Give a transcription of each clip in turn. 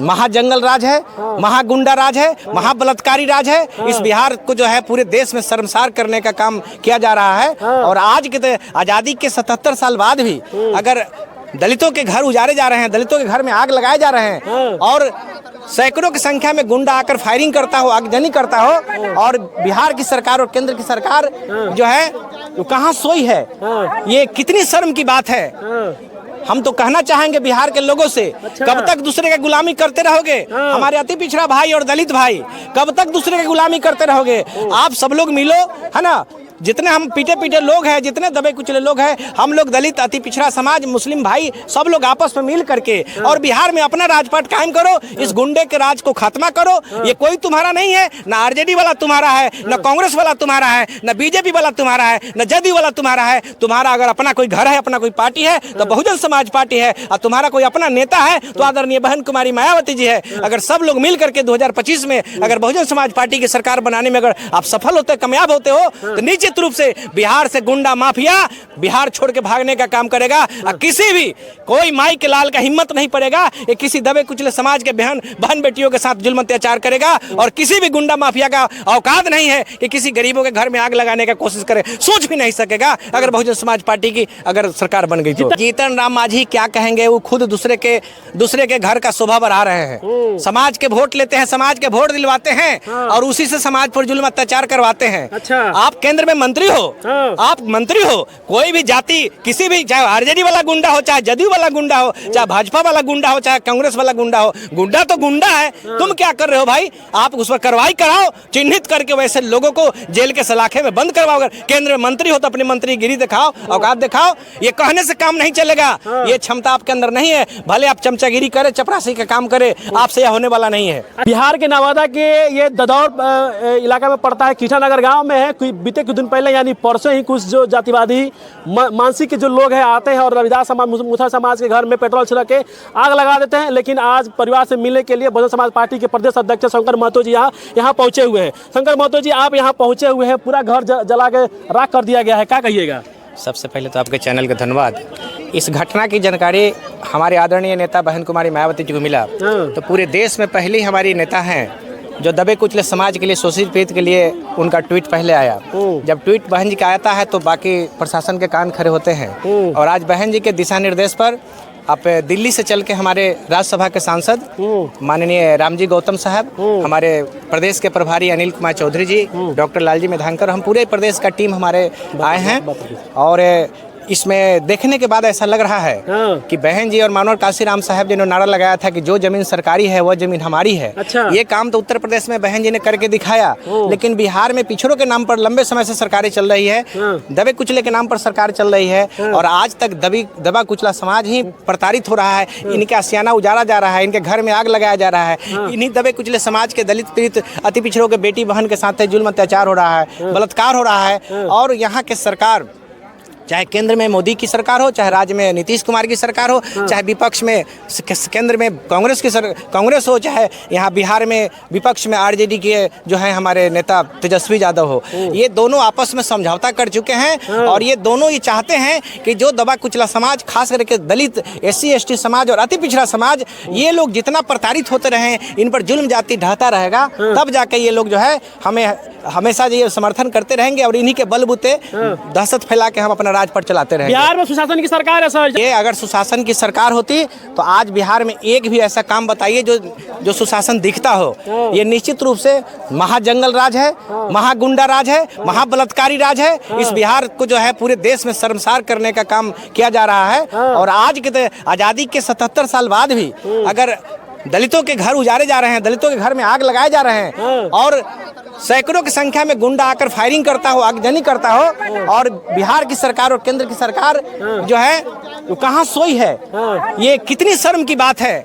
महाजंगल राज है, महागुंडा राज है, महाबलात्कारी राज है। इस बिहार को जो है पूरे देश में शर्मसार करने का काम किया जा रहा है। और आज के आज़ादी के 77 साल बाद भी अगर दलितों के घर उजाड़े जा रहे हैं, दलितों के घर में आग लगाए जा रहे हैं और सैकड़ों की संख्या में गुंडा आकर फायरिंग करता हो, आगजनी करता हो, और बिहार की सरकार और केंद्र की सरकार जो है वो कहाँ सोई है। ये कितनी शर्म की बात है। हम तो कहना चाहेंगे बिहार के लोगों से, कब तक दूसरे की गुलामी करते रहोगे? हमारे अति पिछड़ा भाई और दलित भाई, कब तक दूसरे की गुलामी करते रहोगे? आप सब लोग मिलो, है ना। जितने हम पीटे पीटे लोग हैं, जितने दबे कुचले लोग हैं, हम लोग दलित, अति पिछड़ा समाज, मुस्लिम भाई, सब लोग आपस में मिल करके और बिहार में अपना राजपाट कायम करो। इस गुंडे के राज को खात्मा करो। ये कोई तुम्हारा नहीं है, ना आरजेडी वाला तुम्हारा है, ना कांग्रेस वाला तुम्हारा है, ना बीजेपी वाला तुम्हारा है, ना जदयू वाला तुम्हारा है। तुम्हारा अगर अपना कोई घर है, अपना कोई पार्टी है तो बहुजन समाज पार्टी है, और तुम्हारा कोई अपना नेता है तो आदरणीय बहन कुमारी मायावती जी है। अगर सब लोग मिल करके 2025 में अगर बहुजन समाज पार्टी की सरकार बनाने में अगर आप सफल होते, कामयाब होते हो, तो निश्चित रूप से बिहार से गुंडा माफिया बिहार छोड़ के भागने का काम करेगा। और किसी भी कोई माई के लाल का हिम्मत नहीं पड़ेगा ये किसी दबे कुचले समाज के बहन बेटियों के साथ जुल्म अत्याचार करेगा। और किसी भी गुंडा माफिया का औकात नहीं है कि किसी गरीबों के घर में आग लगाने का कोशिश करे, सोच भी नहीं सकेगा अगर बहुजन समाज पार्टी की अगर सरकार बन गई तो। जीतन राम मांझी क्या कहेंगे? वो खुद दूसरे के घर का शोभा बढ़ा रहे हैं। समाज के वोट लेते हैं, समाज के वोट दिलवाते हैं और उसी से समाज पर जुल्म अत्याचार करवाते हैं। आप केंद्र में मंत्री हो, आप मंत्री हो, कोई भी जाति, किसी भी, चाहे आरजेडी वाला गुंडा हो, चाहे जदयू वाला गुंडा हो, चाहे भाजपा वाला गुंडा हो, चाहे कांग्रेस वाला गुंडा हो, गुंडा तो गुंडा है। तुम क्या कर रहे हो भाई? आप उस पर कार्रवाई कराओ, चिन्हित करके वैसे लोगों को जेल के सलाखे में बंद करवाओ। अगर केंद्र में मंत्री हो तो अपनी मंत्रीगिरी दिखाओ, औकात दिखाओ। ये कहने से काम नहीं चलेगा, ये क्षमता आपके अंदर नहीं है। भले आप चमचागिरी करें, चपरासी का काम करें, आपसे यह होने वाला नहीं है। बिहार के नवादा के ये ददौर इलाका में पड़ता है, कीठानगर गाँव में है। बीते कुछ दिन पहले यानी परसों ही कुछ जो जातिवादी मानसिक के जो लोग हैं आते हैं और रविदास समाज, मुसलमान समाज के घर में पेट्रोल छिड़क के आग लगा देते हैं। लेकिन आज परिवार से मिलने के लिए बहुजन समाज पार्टी के प्रदेश अध्यक्ष शंकर महतो जी यहाँ पहुंचे हुए हैं। शंकर महतो जी, आप यहाँ पहुंचे हुए हैं, पूरा घर जला के राख कर दिया गया है, क्या कहिएगा? सबसे पहले तो आपके चैनल का धन्यवाद। इस घटना की जानकारी हमारे आदरणीय नेता बहन कुमारी मायावती जी को मिला तो पूरे देश में पहले ही हमारी नेता हैं जो दबे कुचले समाज के लिए, शोषित पीड़ित के लिए उनका ट्वीट पहले आया। जब ट्वीट बहन जी का आता है तो बाकी प्रशासन के कान खड़े होते हैं। और आज बहन जी के दिशा निर्देश पर आप दिल्ली से चल के हमारे राज्यसभा के सांसद माननीय रामजी गौतम साहब, हमारे प्रदेश के प्रभारी अनिल कुमार चौधरी जी, डॉक्टर लालजी मेधांकर, हम पूरे प्रदेश का टीम हमारे आए हैं। और इसमें देखने के बाद ऐसा लग रहा है कि बहन जी और मानवर काशीराम साहब जी ने नारा लगाया था कि जो जमीन सरकारी है वह जमीन हमारी है। ये काम तो उत्तर प्रदेश में बहन जी ने करके दिखाया, लेकिन बिहार में पिछड़ों के नाम पर लंबे समय से सरकारें चल रही है, दबे कुचले के नाम पर सरकार चल रही है। और आज तक दबा कुचला समाज ही प्रताड़ित हो रहा है। इनका आशियाना उजाड़ा जा रहा है, इनके घर में आग लगाया जा रहा है। इन्हीं दबे कुचले समाज के दलित पीड़ित अति पिछड़ों के बेटी बहन के साथ जुल्म अत्याचार हो रहा है, बलात्कार हो रहा है। और यहाँ के सरकार, चाहे केंद्र में मोदी की सरकार हो, चाहे राज्य में नीतीश कुमार की सरकार हो, चाहे विपक्ष में केंद्र में कांग्रेस हो, चाहे यहाँ बिहार में विपक्ष में आरजेडी के जो है हमारे नेता तेजस्वी यादव हो, ये दोनों आपस में समझौता कर चुके हैं। और ये दोनों ये चाहते हैं कि जो दबा कुचला समाज, खास करके दलित, SC ST समाज और अति पिछड़ा समाज, ये लोग जितना प्रताड़ित होते रहे, इन पर जुल्म जाति ढहता रहेगा, तब जाके ये लोग जो है हमें हमेशा ये समर्थन करते रहेंगे और इन्हीं के बलबूते दहशत फैला के हम अपना राजपट चलाते रहेंगे। बिहार में सुशासन की सरकार है सर। ये अगर सुशासन की सरकार होती तो आज बिहार में एक भी ऐसा काम बताइए जो सुशासन दिखता हो। ये निश्चित रूप से महाजंगल राज है, महागुंडा राज है, महाबलात्कारी राज है। इस बिहार को जो है पूरे देश में शर्मसार करने का काम किया जा रहा है। और आज के आज़ादी के 77 साल बाद भी अगर दलितों के घर उजाड़े जा रहे हैं, दलितों के घर में आग लगाए जा रहे हैं और सैकड़ों की संख्या में गुंडा आकर फायरिंग करता हो, आगजनी करता हो, और बिहार की सरकार और केंद्र की सरकार जो है वो कहाँ सोई है। ये कितनी शर्म की बात है।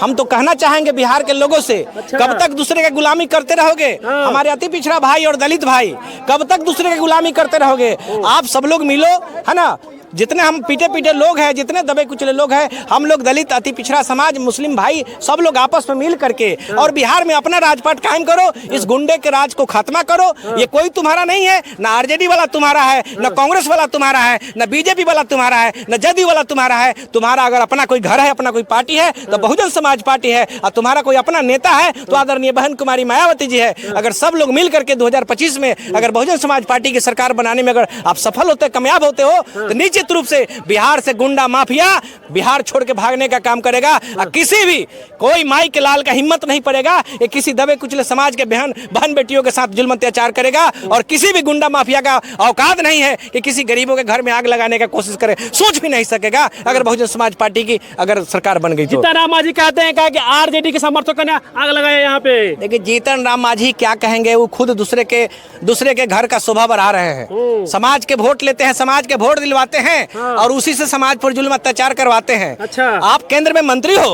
हम तो कहना चाहेंगे बिहार के लोगों से, कब तक दूसरे की गुलामी करते रहोगे? हमारे अति पिछड़ा भाई और दलित भाई, कब तक दूसरे की गुलामी करते रहोगे? आप सब लोग मिलो, है ना। जितने हम पीटे पीटे लोग हैं, जितने दबे कुचले लोग हैं, हम लोग दलित, अति पिछड़ा समाज, मुस्लिम भाई सब लोग आपस में मिल करके और बिहार में अपना राजपाट कायम करो, इस गुंडे के राज को खात्मा करो। ये कोई तुम्हारा नहीं है, ना आरजेडी वाला तुम्हारा है, ना कांग्रेस वाला तुम्हारा है, ना बीजेपी वाला तुम्हारा है, ना जदयू वाला तुम्हारा है। तुम्हारा अगर अपना कोई घर है, अपना कोई पार्टी है तो बहुजन समाज पार्टी है, और तुम्हारा कोई अपना नेता है तो आदरणीय बहन कुमारी मायावती जी है। अगर सब लोग मिल करके 2025 में अगर बहुजन समाज पार्टी की सरकार बनाने में अगर आप सफल होते, कामयाब होते हो, तो निश्चित रूप से बिहार से गुंडा माफिया बिहार छोड़ के भागने का काम करेगा। और किसी भी कोई माई के लाल का हिम्मत नहीं पड़ेगा, ये किसी दबे कुचले समाज के बहन बेटियों के साथ जुल्म अत्याचार करेगा। और किसी भी गुंडा माफिया का औकात नहीं है कि किसी गरीबों के घर में आग लगाने का कोशिश करे, सोच भी नहीं सकेगा अगर बहुजन समाज पार्टी की अगर सरकार बन गई तो। जीतन राम मांझी कहते हैं कि आरजेडी के समर्थकों ने आग लगाया यहाँ पे। देखिए जीतन राम मांझी क्या कहेंगे, वो खुद दूसरे के घर का शोभा बढ़ा रहे हैं। समाज के वोट लेते हैं, समाज के वोट दिलवाते हैं और उसी से समाज पर जुल्म अत्याचार करवाते हैं। अच्छा। आप केंद्र में मंत्री हो,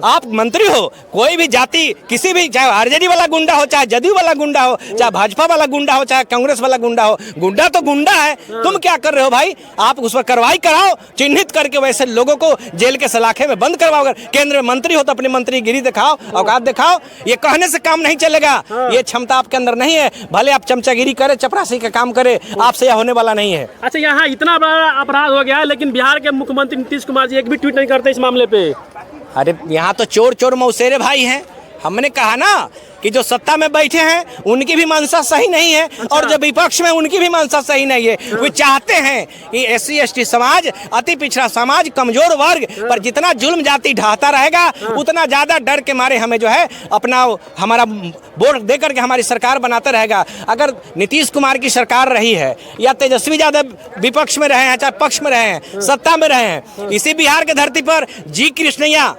आप मंत्री हो, कोई भी जाति, किसी भी, चाहे आरजेडी वाला गुंडा हो, चाहे जदयू वाला गुंडा हो, चाहे भाजपा वाला गुंडा हो, चाहे कांग्रेस वाला गुंडा हो, गुंडा तो गुंडा है। तुम क्या कर रहे हो भाई? आप उस पर कार्रवाई कराओ, चिन्हित करके वैसे लोगों को जेल के सलाखे में बंद करवाओ। अगर केंद्र में मंत्री हो तो अपनी मंत्रीगिरी दिखाओ, औकात दिखाओ। ये कहने से काम नहीं चलेगा, ये क्षमता आपके अंदर नहीं है। भले आप चमचागिरी करे, चपरासी का काम करे, आपसे यह होने वाला नहीं है। अच्छा, यहाँ इतना बड़ा अपराध हो गया है लेकिन बिहार के मुख्यमंत्री नीतीश कुमार जी एक भी ट्वीट नहीं करते इस मामले पे। अरे यहाँ तो चोर चोर मौसेरे भाई हैं। हमने कहा ना कि जो सत्ता में बैठे हैं उनकी भी मंशा सही नहीं है। अच्छा। और जो विपक्ष में उनकी भी मंशा सही नहीं है। वे चाहते हैं कि SC ST समाज, अति पिछड़ा समाज, कमजोर वर्ग पर जितना जुल्म जाति ढाता रहेगा उतना ज्यादा डर के मारे हमें जो है अपना हमारा वोट दे करके हमारी सरकार बनाता रहेगा। अगर नीतीश कुमार की सरकार रही है या तेजस्वी यादव विपक्ष में रहे हैं चाहे पक्ष में रहे हैं, सत्ता में रहे हैं, इसी बिहार के धरती पर जी कृष्णैया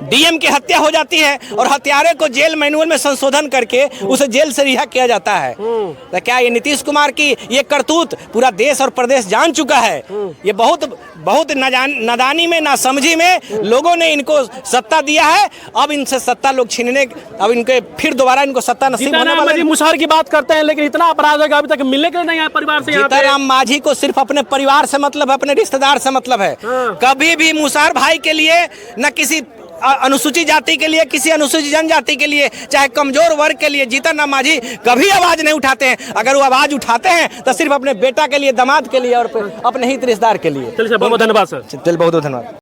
DM की हत्या हो जाती है और हत्यारे को जेल मैनुअल में संशोधन करके उसे जेल से रिहा किया जाता है। तो क्या ये नीतीश कुमार की ये करतूत पूरा देश और प्रदेश जान चुका है? ये बहुत नादानी में, नासमझी में लोगों ने इनको सत्ता दिया है। अब इनसे सत्ता लोग छीनने, अब इनके फिर दोबारा इनको सत्ता नसीब होने वाला है। मुसहर की बात करते हैं लेकिन इतना अपराध है अभी तक मिलने के नहीं आया परिवार से। जीतन राम मांझी को सिर्फ अपने परिवार से मतलब है, अपने रिश्तेदार से मतलब है। कभी भी मुसहर भाई के लिए न किसी अनुसूचित जाति के लिए, किसी अनुसूचित जनजाति के लिए, चाहे कमजोर वर्ग के लिए जीतन राम मांझी कभी आवाज नहीं उठाते हैं। अगर वो आवाज उठाते हैं तो सिर्फ अपने बेटा के लिए, दामाद के लिए और अपने ही रिश्तेदार के लिए। चलिए बहुत धन्यवाद सर। चलिए बहुत धन्यवाद।